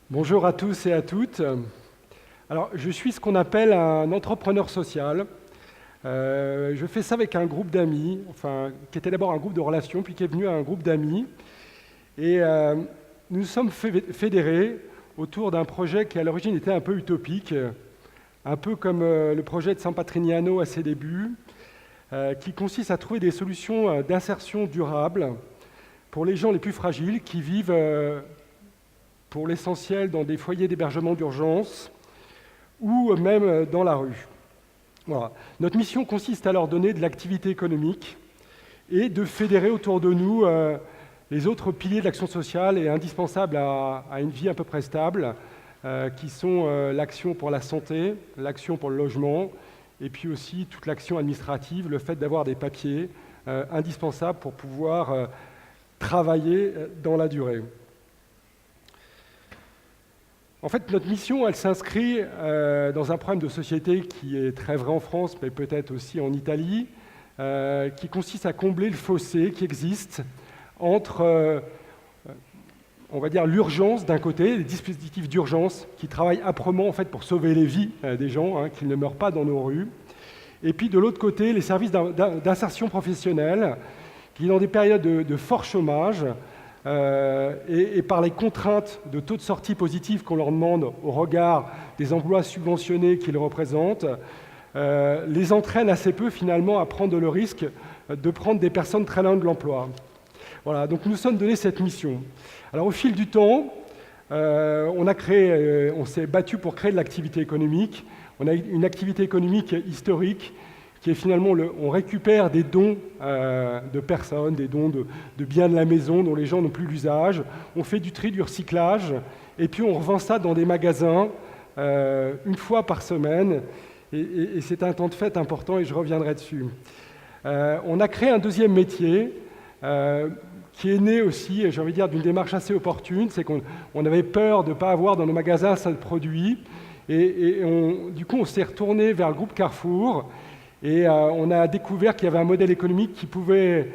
Bonjour à tous et à toutes. Alors, je suis ce qu'on appelle un entrepreneur social. Je fais ça avec un groupe d'amis, enfin, qui était d'abord un groupe de relations, puis qui est venu à un groupe d'amis. Et nous sommes fédérés autour d'un projet qui, à l'origine, était un peu utopique, un peu comme le projet de San Patrignano à ses débuts, qui consiste à trouver des solutions d'insertion durable pour les gens les plus fragiles qui vivent pour l'essentiel dans des foyers d'hébergement d'urgence ou même dans la rue. Voilà. Notre mission consiste à leur donner de l'activité économique et de fédérer autour de nous les autres piliers de l'action sociale et indispensables à une vie à peu près stable, qui sont l'action pour la santé, l'action pour le logement, et puis aussi toute l'action administrative, le fait d'avoir des papiers indispensables pour pouvoir travailler dans la durée. En fait, notre mission, elle s'inscrit dans un problème de société qui est très vrai en France, mais peut-être aussi en Italie, qui consiste à combler le fossé qui existe entre, on va dire, l'urgence d'un côté, les dispositifs d'urgence qui travaillent âprement en fait, pour sauver les vies des gens, qu'ils ne meurent pas dans nos rues, et puis de l'autre côté, les services d'insertion professionnelle qui, dans des périodes de fort chômage, et par les contraintes de taux de sortie positifs qu'on leur demande au regard des emplois subventionnés qu'ils représentent, les entraînent assez peu finalement à prendre le risque de prendre des personnes très loin de l'emploi. Voilà, donc nous nous sommes donné cette mission. Alors au fil du temps, on s'est battu pour créer de l'activité économique. On a une activité économique historique qui est finalement, on récupère des dons de personnes, des dons de biens de la maison dont les gens n'ont plus l'usage, on fait du tri, du recyclage, et puis on revend ça dans des magasins une fois par semaine, et c'est un temps de fête important et je reviendrai dessus. On a créé un deuxième métier qui est né aussi, j'ai envie de dire, d'une démarche assez opportune, c'est qu'on avait peur de ne pas avoir dans nos magasins ça de produits, et du coup on s'est retourné vers le groupe Carrefour, et on a découvert qu'il y avait un modèle économique qui pouvait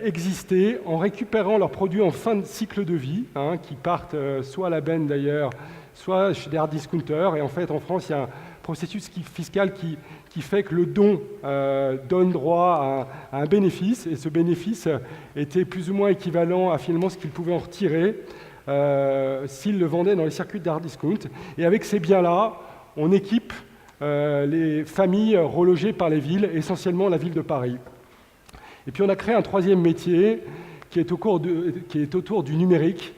exister en récupérant leurs produits en fin de cycle de vie, qui partent soit à la benne d'ailleurs, soit chez des hard discounters. Et en fait, en France, il y a un processus fiscal qui fait que le don donne droit à un bénéfice, et ce bénéfice était plus ou moins équivalent à finalement ce qu'ils pouvaient en retirer s'ils le vendaient dans les circuits de hard discount. Et avec ces biens-là, on équipe les familles relogées par les villes, essentiellement la ville de Paris. Et puis on a créé un troisième métier qui est autour du numérique.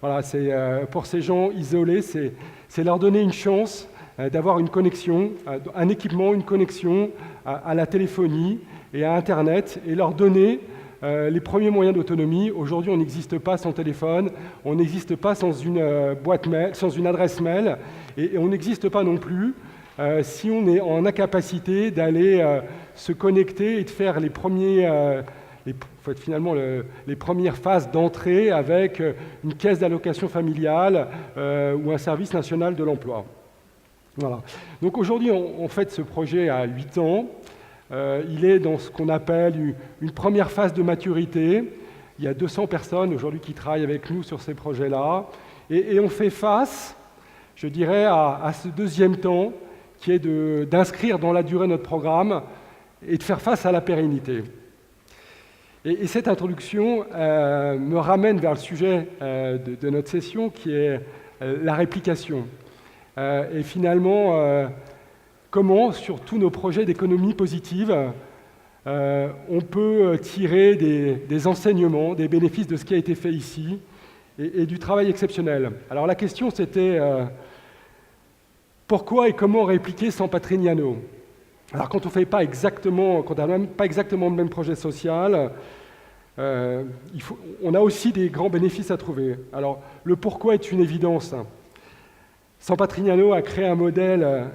Voilà, c'est pour ces gens isolés, c'est leur donner une chance d'avoir une connexion, un équipement, une connexion à la téléphonie et à Internet, et leur donner les premiers moyens d'autonomie. Aujourd'hui, on n'existe pas sans téléphone, on n'existe pas sans une boîte mail, sans une adresse mail, et on n'existe pas non plus si on est en incapacité d'aller se connecter et de faire les premières phases d'entrée avec une caisse d'allocation familiale ou un service national de l'emploi. Voilà. Donc aujourd'hui, on fait ce projet à 8 ans. Il est dans ce qu'on appelle une première phase de maturité. Il y a 200 personnes aujourd'hui qui travaillent avec nous sur ces projets-là. Et on fait face, je dirais, à ce deuxième temps, qui est d'inscrire dans la durée notre programme et de faire face à la pérennité. Et cette introduction me ramène vers le sujet de notre session, qui est la réplication. Et finalement, comment, sur tous nos projets d'économie positive, on peut tirer des enseignements, des bénéfices de ce qui a été fait ici, et du travail exceptionnel. Alors la question, c'était pourquoi et comment répliquer San Patrignano? Alors quand on n'a même pas exactement le même projet social, on a aussi des grands bénéfices à trouver. Alors le pourquoi est une évidence. San Patrignano a créé un modèle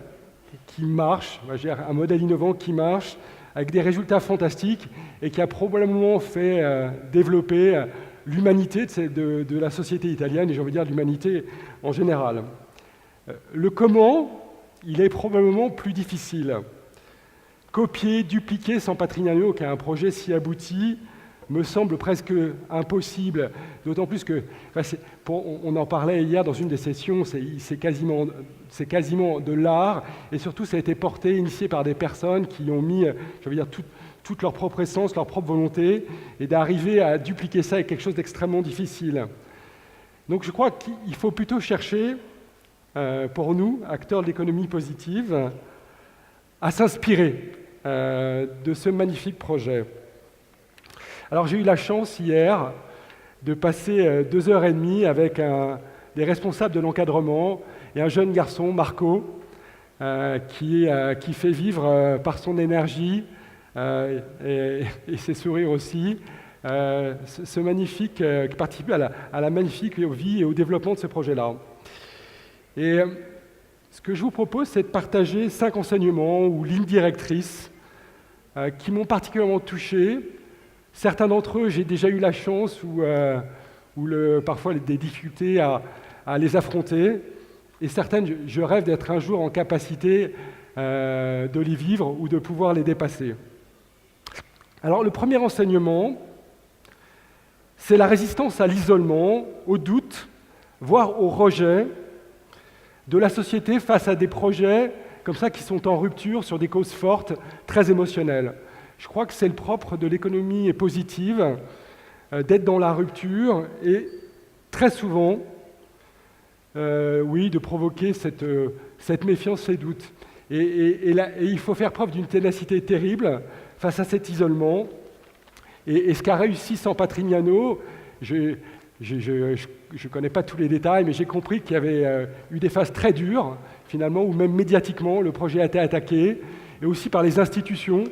qui marche, un modèle innovant qui marche, avec des résultats fantastiques et qui a probablement fait développer l'humanité de la société italienne, et j'ai envie de dire l'humanité en général. Le comment, il est probablement plus difficile. Copier, dupliquer San Patrignano, qui a un projet si abouti, me semble presque impossible, d'autant plus que, on en parlait hier dans une des sessions, c'est quasiment de l'art, et surtout ça a été porté, initié par des personnes qui ont mis, je veux dire, toute leur propre essence, leur propre volonté, et d'arriver à dupliquer ça est quelque chose d'extrêmement difficile. Donc je crois qu'il faut plutôt chercher, pour nous, acteurs de l'économie positive, à s'inspirer de ce magnifique projet. Alors j'ai eu la chance hier de passer 2h30 avec des responsables de l'encadrement et un jeune garçon, Marco, qui fait vivre par son énergie et ses sourires aussi, ce magnifique, qui participe à la magnifique vie et au développement de ce projet-là. Et ce que je vous propose, c'est de partager 5 enseignements ou lignes directrices qui m'ont particulièrement touché. Certains d'entre eux, j'ai déjà eu la chance parfois des difficultés à les affronter. Et certaines, je rêve d'être un jour en capacité de les vivre ou de pouvoir les dépasser. Alors, le premier enseignement, c'est la résistance à l'isolement, au doute, voire au rejet de la société face à des projets comme ça qui sont en rupture sur des causes fortes, très émotionnelles. Je crois que c'est le propre de l'économie positive, d'être dans la rupture et très souvent, de provoquer cette méfiance, ces doutes. Et il faut faire preuve d'une ténacité terrible face à cet isolement. Et ce qu'a réussi San Patrignano, je ne connais pas tous les détails, mais j'ai compris qu'il y avait eu des phases très dures, finalement, où même médiatiquement, le projet a été attaqué, et aussi par les institutions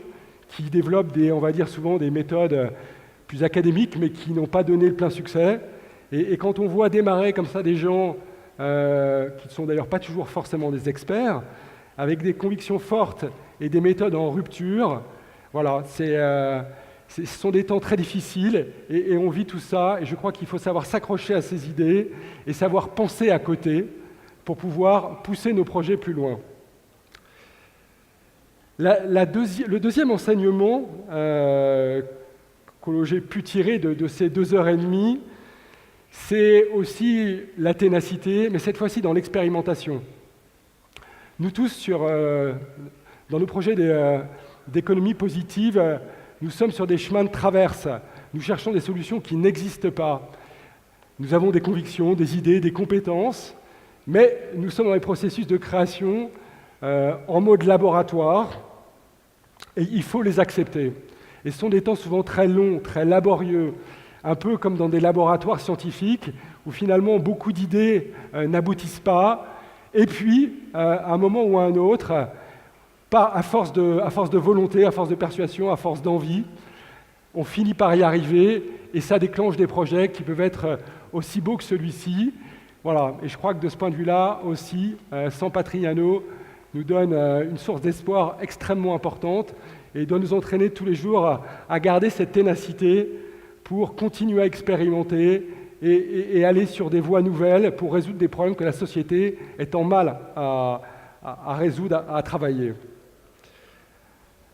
qui développent on va dire souvent des méthodes plus académiques, mais qui n'ont pas donné le plein succès. Et quand on voit démarrer comme ça des gens qui ne sont d'ailleurs pas toujours forcément des experts, avec des convictions fortes et des méthodes en rupture, voilà, ce sont des temps très difficiles et on vit tout ça. Et je crois qu'il faut savoir s'accrocher à ces idées et savoir penser à côté pour pouvoir pousser nos projets plus loin. Le deuxième enseignement que j'ai pu tirer de ces 2h30, c'est aussi la ténacité, mais cette fois-ci dans l'expérimentation. Nous tous, dans nos projets d'économie positive, nous sommes sur des chemins de traverse. Nous cherchons des solutions qui n'existent pas. Nous avons des convictions, des idées, des compétences, mais nous sommes dans les processus de création en mode laboratoire, et il faut les accepter. Et ce sont des temps souvent très longs, très laborieux, un peu comme dans des laboratoires scientifiques, où finalement beaucoup d'idées n'aboutissent pas, et puis, à un moment ou à un autre, à force de volonté, à force de persuasion, à force d'envie, on finit par y arriver, et ça déclenche des projets qui peuvent être aussi beaux que celui-ci. Voilà, et je crois que de ce point de vue-là aussi, San Patrignano nous donne une source d'espoir extrêmement importante et doit nous entraîner tous les jours à garder cette ténacité pour continuer à expérimenter et aller sur des voies nouvelles pour résoudre des problèmes que la société est en mal à résoudre, à travailler.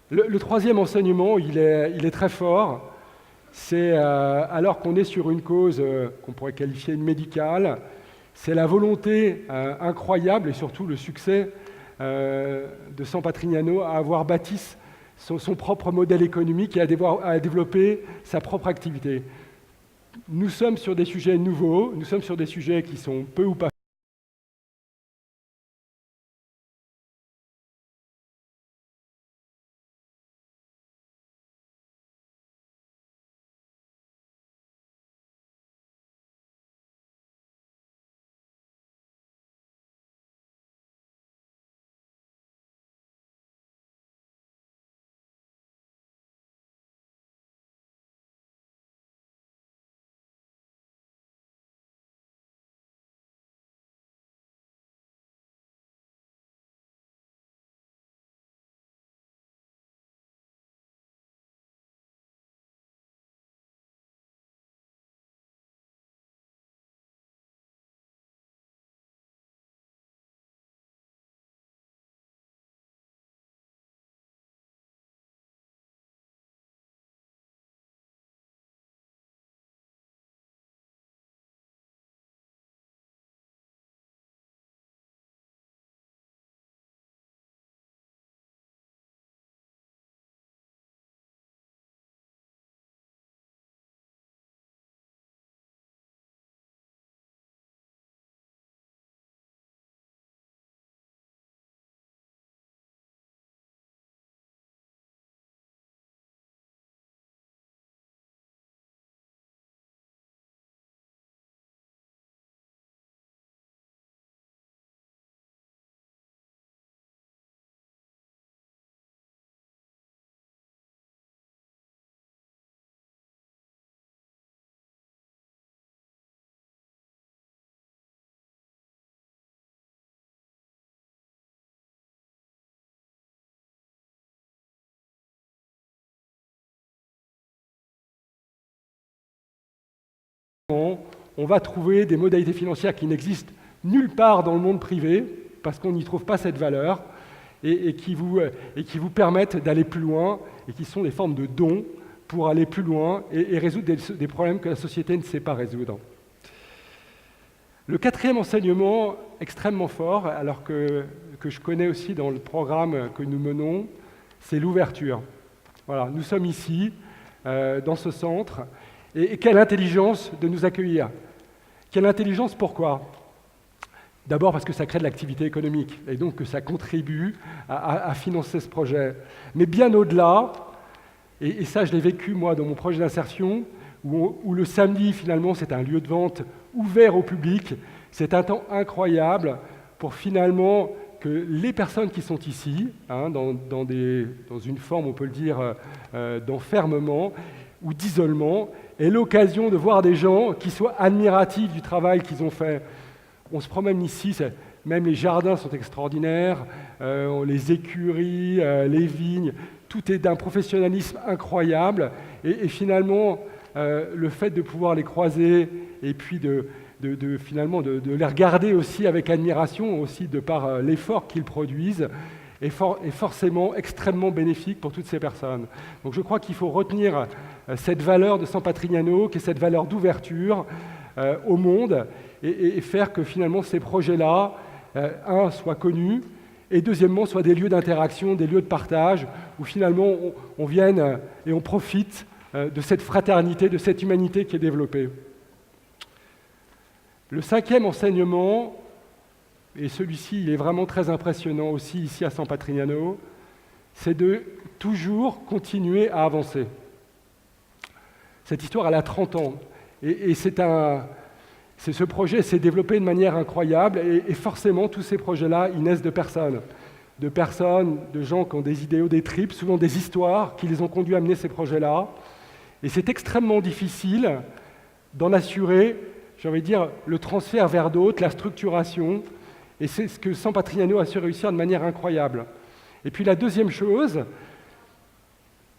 Le troisième enseignement, il est très fort. C'est, alors qu'on est sur une cause qu'on pourrait qualifier de médicale, c'est la volonté incroyable et surtout le succès de San Patrignano à avoir bâti son propre modèle économique et à développer sa propre activité. Nous sommes sur des sujets nouveaux, nous sommes sur des sujets qui sont peu ou pas on va trouver des modalités financières qui n'existent nulle part dans le monde privé, parce qu'on n'y trouve pas cette valeur, et qui vous permettent d'aller plus loin, et qui sont des formes de dons pour aller plus loin et résoudre des problèmes que la société ne sait pas résoudre. Le quatrième enseignement extrêmement fort, alors que je connais aussi dans le programme que nous menons, c'est l'ouverture. Voilà, nous sommes ici, dans ce centre, et quelle intelligence de nous accueillir. Quelle intelligence, pourquoi ? D'abord parce que ça crée de l'activité économique, et donc que ça contribue à financer ce projet. Mais bien au-delà, et ça je l'ai vécu moi dans mon projet d'insertion, où le samedi finalement c'est un lieu de vente ouvert au public, c'est un temps incroyable pour finalement que les personnes qui sont ici, dans une forme on peut le dire d'enfermement ou d'isolement, aient l'occasion de voir des gens qui soient admiratifs du travail qu'ils ont fait. On se promène ici, même les jardins sont extraordinaires, les écuries, les vignes, tout est d'un professionnalisme incroyable. Et finalement, le fait de pouvoir les croiser et puis finalement de les regarder aussi avec admiration, aussi de par l'effort qu'ils produisent, est forcément extrêmement bénéfique pour toutes ces personnes. Donc je crois qu'il faut retenir cette valeur de San Patrignano, qui est cette valeur d'ouverture au monde, et faire que finalement ces projets-là, soient connus, et deuxièmement, soient des lieux d'interaction, des lieux de partage, où finalement on vienne et on profite de cette fraternité, de cette humanité qui est développée. Le cinquième enseignement, et celui-ci il est vraiment très impressionnant aussi ici à San Patrignano, c'est de toujours continuer à avancer. Cette histoire, elle a 30 ans, et ce projet s'est développé de manière incroyable, et forcément, tous ces projets-là, ils naissent de personnes, de gens qui ont des idéaux, des tripes, souvent des histoires qui les ont conduits à mener ces projets-là. Et c'est extrêmement difficile d'en assurer, j'ai envie de dire, le transfert vers d'autres, la structuration, et c'est ce que San Patrignano a su réussir de manière incroyable. Et puis la deuxième chose,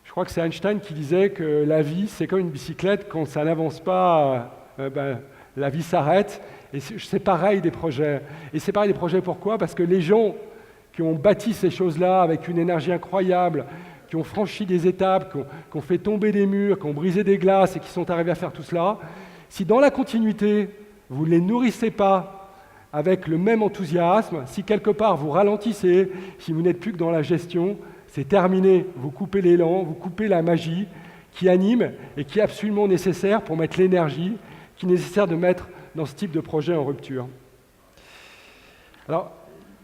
je crois que c'est Einstein qui disait que la vie, c'est comme une bicyclette, quand ça n'avance pas, la vie s'arrête, et c'est pareil des projets. Et c'est pareil des projets, pourquoi ? Parce que les gens qui ont bâti ces choses-là avec une énergie incroyable, qui ont franchi des étapes, qui ont fait tomber des murs, qui ont brisé des glaces et qui sont arrivés à faire tout cela, si dans la continuité, vous ne les nourrissez pas avec le même enthousiasme, si quelque part vous ralentissez, si vous n'êtes plus que dans la gestion, c'est terminé. Vous coupez l'élan, vous coupez la magie qui anime et qui est absolument nécessaire pour mettre l'énergie qui est nécessaire de mettre dans ce type de projet en rupture. Alors,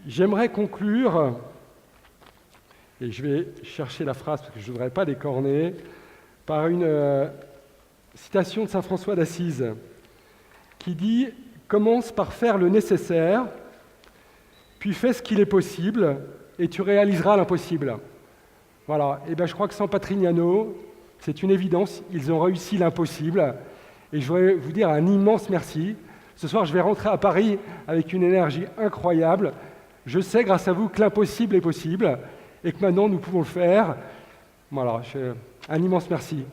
j'aimerais conclure, et je vais chercher la phrase parce que je ne voudrais pas l'écorner, par une citation de saint François d'Assise qui dit « Commence par faire le nécessaire, puis fais ce qu'il est possible, et tu réaliseras l'impossible. » Voilà, et bien je crois que San Patrignano, c'est une évidence, ils ont réussi l'impossible. Et je voudrais vous dire un immense merci. Ce soir, je vais rentrer à Paris avec une énergie incroyable. Je sais, grâce à vous, que l'impossible est possible et que maintenant, nous pouvons le faire. Voilà, un immense merci.